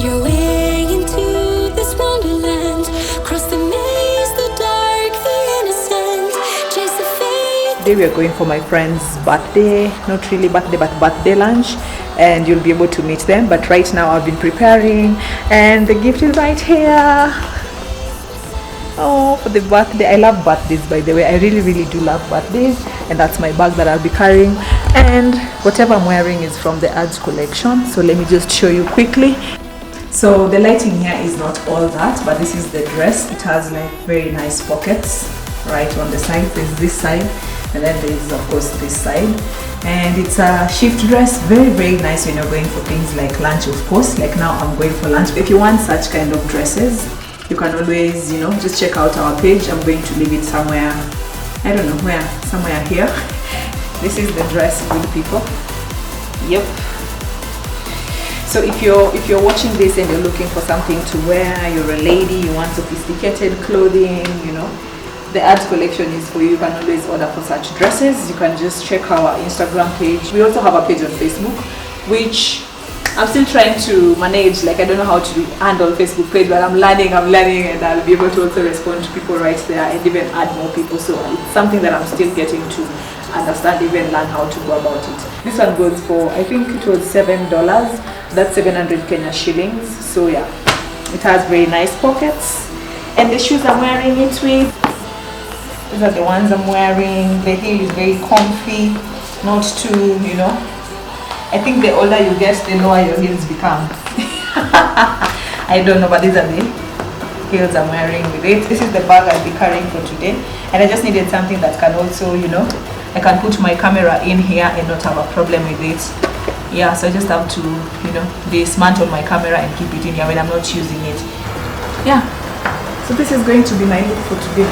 your way into this wonderland. Cross the maze, the dark, the innocent. Chase the faith. Today we are going for my friend's birthday, not really birthday but birthday lunch, and you'll be able to meet them. But right now I've been preparing and the gift is right here. Oh, for the birthday. I love birthdays, by the way. I really do love birthdays, and that's my bag that I'll be carrying, and whatever I'm wearing is from the ads collection. So let me just show you quickly. So the lighting here is not all that, but this is the dress. It has like very nice pockets right on the side. There's this side, and then there's of course this side, and it's a shift dress. Very nice when you're going for things like lunch, of course. Like now I'm going for lunch. If you want such kind of dresses, you can always, you know, just check out our page. I'm going to leave it somewhere, I don't know where, somewhere here. This is the dress, good people. Yep. So if you're watching this and you're looking for something to wear, you're a lady, you want sophisticated clothing, you know, the ads collection is for you. You can always order for such dresses. You can just check our Instagram page. We also have a page on Facebook, which I'm still trying to manage. Like, I don't know how to handle Facebook page, but I'm learning, and I'll be able to also respond to people right there and even add more people. So it's something that I'm still getting to understand, even learn how to go about it. This one goes for, I think it was $7. That's 700 Kenya shillings. So yeah, it has very nice pockets. And the shoes I'm wearing it with, these are the ones I'm wearing. The heel is very comfy, not too, you know. I think the older you get, the lower your heels become. I don't know, but these are the heels I'm wearing with it. This is the bag I'll be carrying for today, and I just needed something that can also, you know, I can put my camera in here and not have a problem with it. Yeah, so I just have to, you know, dismantle my camera and keep it in here when I'm not using it. Yeah, so this is going to be my look for today,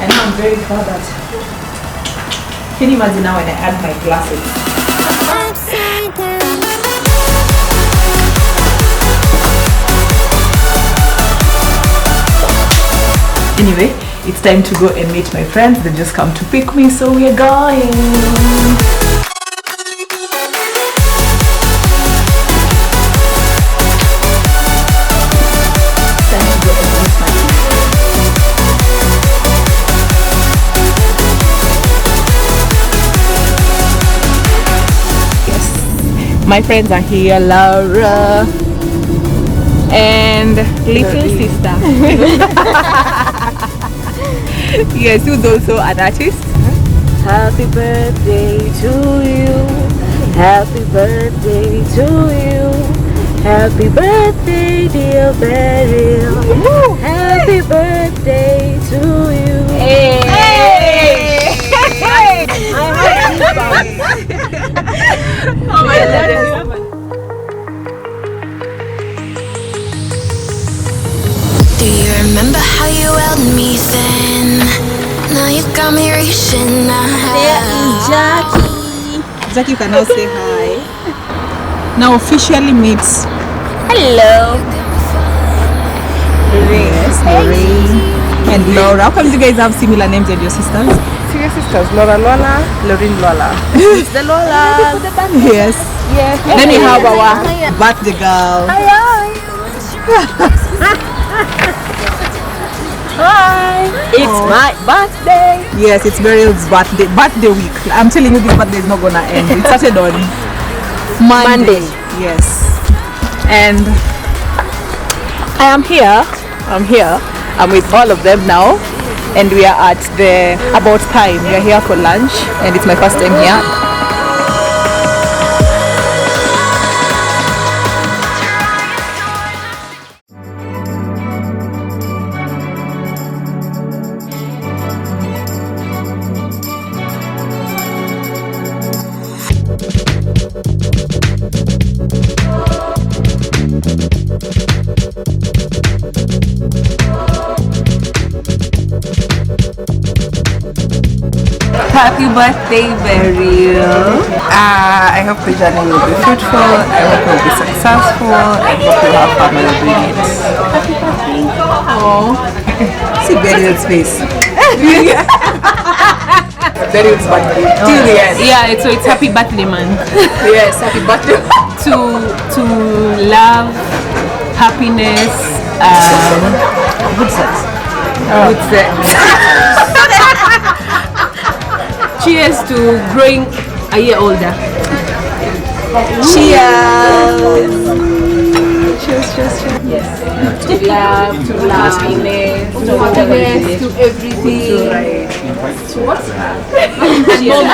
and I'm very proud that. Can you imagine now when I add my glasses? Anyway, it's time to go and meet my friends. They just come to pick me, so we're going. My friends are here, Laura and little sister. Yes, who's also an artist. Happy birthday to you. Happy birthday to you. Happy birthday, dear Beryl. Happy birthday to you. Hey! Hey! Oh my God. Do you remember how you held me then? Now you got me reaching out. There is Jackie. Jackie, you can now say hi. Now officially meet. Hello. Yes, Lorraine and Laura. How come you guys have similar names and your sisters? Your sisters, Lola, Lorraine, Lola. It's the Lola. Yes. Yes. Then we have our birthday girl. Hi. It's my birthday. Yes, it's Beryl's birthday week. I'm telling you, this birthday is not gonna end. It started on Monday. Yes. And I am here. I'm with all of them now. And we are at the About Thyme. We are here for lunch, and it's my first time here. Happy birthday, Beryl. I hope the journey will be fruitful. I hope it will be successful. I hope you'll have fun while doing it. Happy birthday. Oh. See Beryl's face. Beryl's birthday. Till the end. Yeah, so it's happy birthday month. Yes, happy birthday. to love, happiness, good sex. Good sex. Cheers to growing a year older. Cheers. Yes. To love, to happiness, to everything. To what?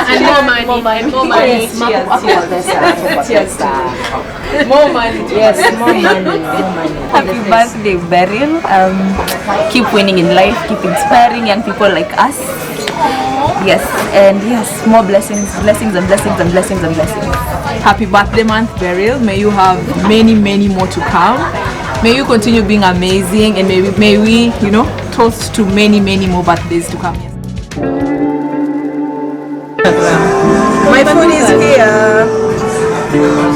And more money. Cheers. More money. Yes, more money. Happy birthday, Beryl. Keep winning in life, keep inspiring young people like us. Yes, and yes, more blessings and blessings. Happy birthday month, Beryl. May you have many more to come. May you continue being amazing, and may we toast to many more birthdays to come. My phone is here.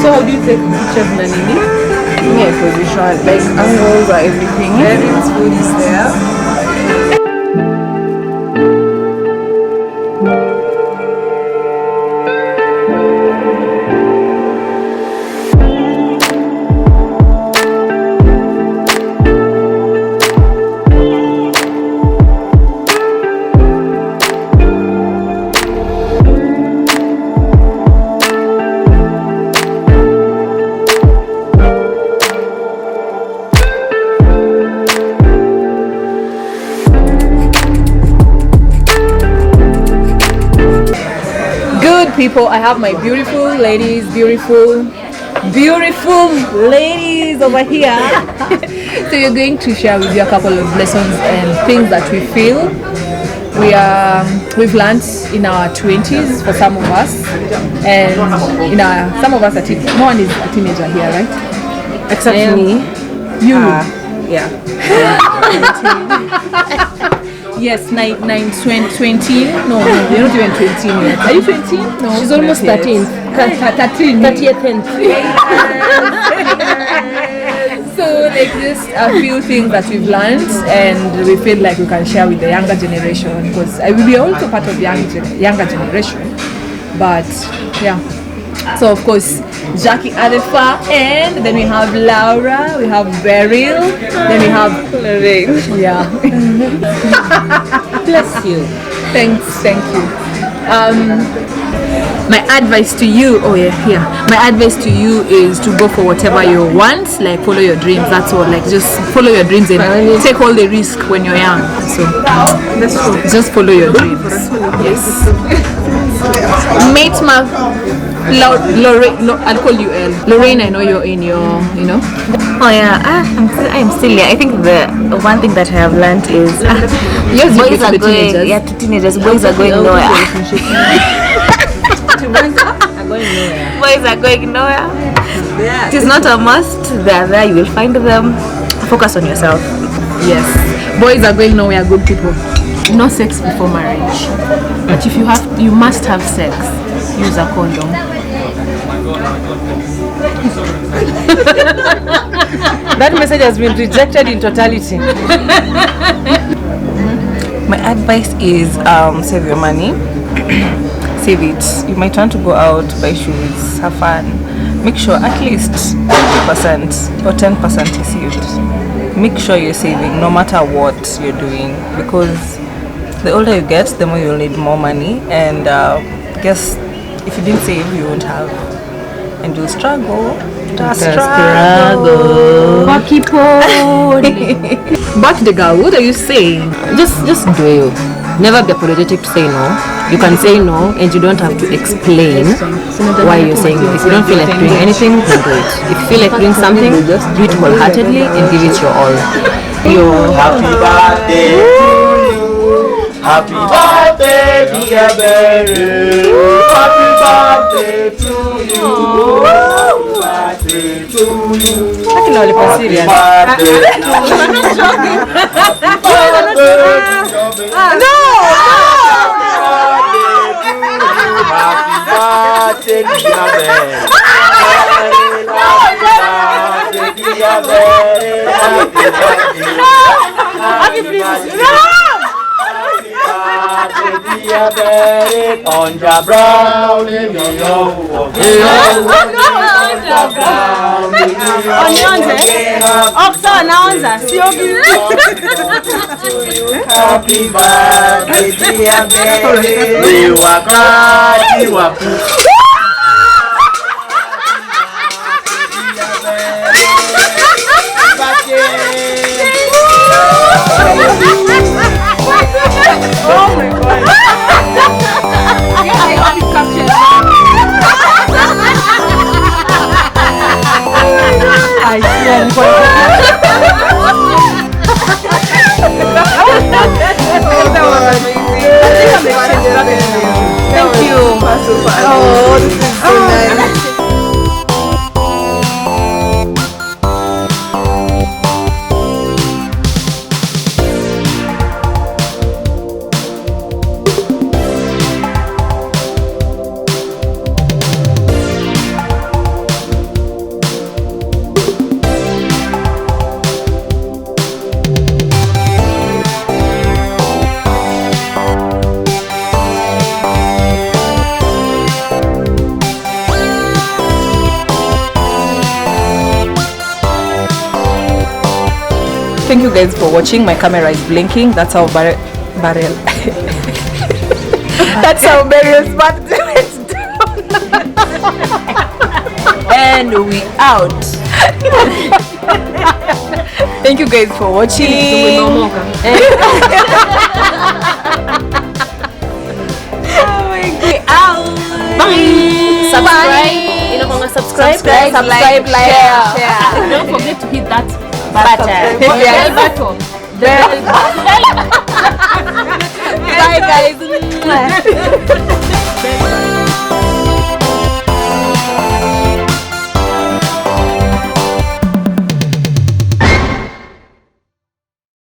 So how do you take pictures, Nanini? Yeah, position, like angles or everything. Beryl's food is there. People, I have my beautiful ladies over here. So we're going to share with you a couple of lessons and things that we feel we've learned in our 20s for some of us, and some of us are no one is a teenager here, right? Except me. You. Yeah. Yes, 20. No, you're not even 20 yet. Are you 20? No. She's almost 13. 30th. So like just a few things that we've learned, and we feel like we can share with the younger generation, because I will be also part of the younger generation. But yeah. So of course, Jackie at the far end, then we have Laura, we have Beryl, then we have Lorraine. Yeah. Bless you. Thank you. My advice to you, my advice to you is to go for whatever you want, like follow your dreams, that's all, like just follow your dreams and take all the risk when you're young. So that's true. Just follow your dreams. Yes. Mate Lorraine, I'll call you Lorraine, I know you're in your, Oh yeah, I'm still here. I think the one thing that I have learned is boys are going to teenagers. Boys are going nowhere. Boys are going nowhere. It is not a must. They are there. You will find them. Focus on yourself. Yes. Boys are going nowhere. Good people. No sex before marriage. But if you must have sex. Use a condom. That message has been rejected in totality. My advice is save your money. Save it. You might want to go out, buy shoes, have fun. Make sure at least 50% or 10% is saved. Make sure you're saving no matter what you're doing, because the older you get, the more you'll need more money, and guess if you didn't save, you won't have, and you'll struggle. Birthday girl, what are you saying? Just do you. Never be apologetic to say no. You can say no, and you don't have to explain why you're saying this. If you don't feel like doing anything, then do it. If you feel like doing something, do it wholeheartedly and give it your all. Happy birthday to you. Happy birthday, dear Beryl. Happy birthday to you. Happy birthday to you. Happy birthday. No. Happy birthday, dear Beryl. Happy birthday. baby, I buried on the brown. Happy birthday, dear baby. Wakati waku. Oh my god. I hope you captured I Thank you. Oh, this is so nice. Thank you guys for watching. My camera is blinking. That's how Beryl. That's how Beryl's birthday is done. And we out. Thank you guys for watching. Oh my god. Out. Bye. Subscribe, Subscribe, like, share. Don't forget to hit that button. Bye guys.